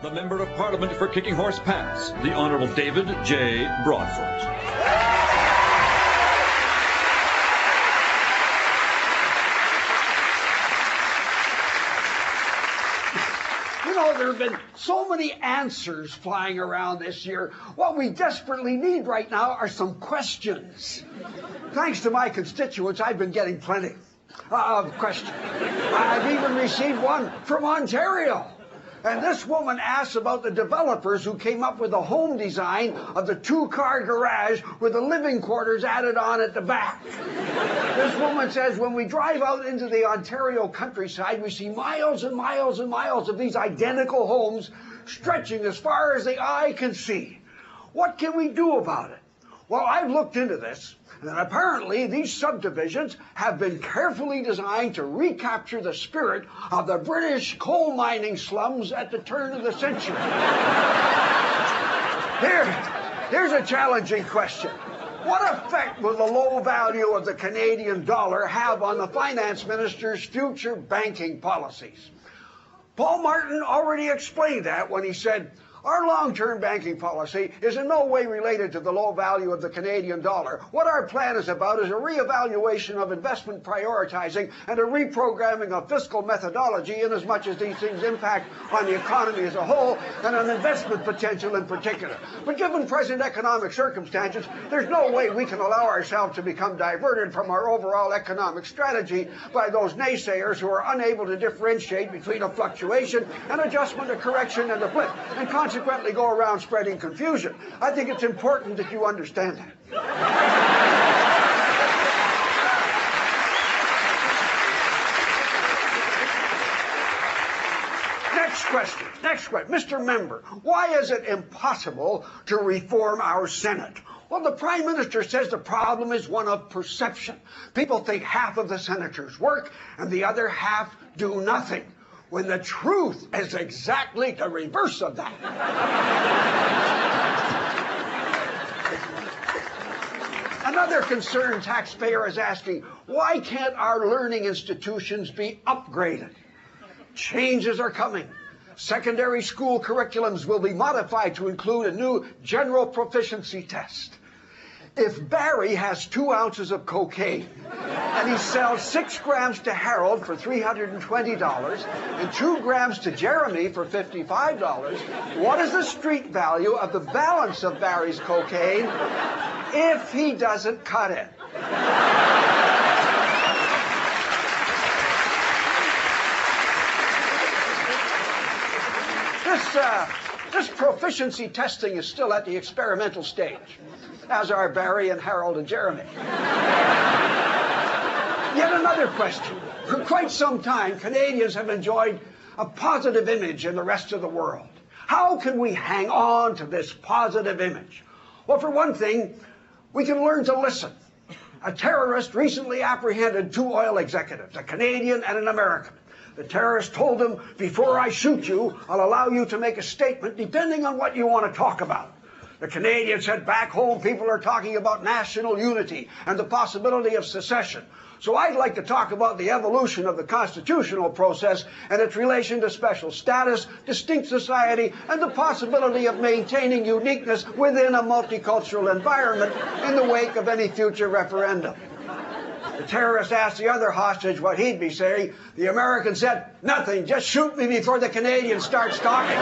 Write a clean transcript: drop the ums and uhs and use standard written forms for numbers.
The Member of Parliament for Kicking Horse Pass, the Honourable David J. Broadfoot. You know, there have been so many answers flying around this year. What we desperately need right now are some questions. Thanks to my constituents, I've been getting plenty of questions. I've even received one from Ontario. And this woman asks about the developers who came up with the home design of the two-car garage with the living quarters added on at the back. This woman says when we drive out into the Ontario countryside, we see miles and miles and miles of these identical homes stretching as far as the eye can see. What can we do about it? Well, I've looked into this, and apparently these subdivisions have been carefully designed to recapture the spirit of the British coal mining slums at the turn of the century. Here's a challenging question. What effect will the low value of the Canadian dollar have on the finance minister's future banking policies? Paul Martin already explained that when he said, our long-term banking policy is in no way related to the low value of the Canadian dollar. What our plan is about is a reevaluation of investment prioritizing and a reprogramming of fiscal methodology in as much as these things impact on the economy as a whole and on investment potential in particular. But given present economic circumstances, there's no way we can allow ourselves to become diverted from our overall economic strategy by those naysayers who are unable to differentiate between a fluctuation, an adjustment, a correction, and a blip, and consequently go around spreading confusion. I think it's important that you understand that. Next question. Mr. Member, why is it impossible to reform our Senate? Well, the Prime Minister says the problem is one of perception. People think half of the senators work and the other half do nothing, when the truth is exactly the reverse of that. Another concerned taxpayer is asking, why can't our learning institutions be upgraded? Changes are coming. Secondary school curriculums will be modified to include a new general proficiency test. If Barry has 2 ounces of cocaine and he sells 6 grams to Harold for $320 and 2 grams to Jeremy for $55, what is the street value of the balance of Barry's cocaine if he doesn't cut it? This proficiency testing is still at the experimental stage, as are Barry and Harold and Jeremy. Yet another question. For quite some time, Canadians have enjoyed a positive image in the rest of the world. How can we hang on to this positive image? Well, for one thing, we can learn to listen. A terrorist recently apprehended 2 oil executives, a Canadian and an American. The terrorist told them, before I shoot you, I'll allow you to make a statement depending on what you want to talk about. The Canadian said back home people are talking about national unity and the possibility of secession. So I'd like to talk about the evolution of the constitutional process and its relation to special status, distinct society, and the possibility of maintaining uniqueness within a multicultural environment in the wake of any future referendum. The terrorist asked the other hostage what he'd be saying. The American said, nothing, just shoot me before the Canadian starts talking.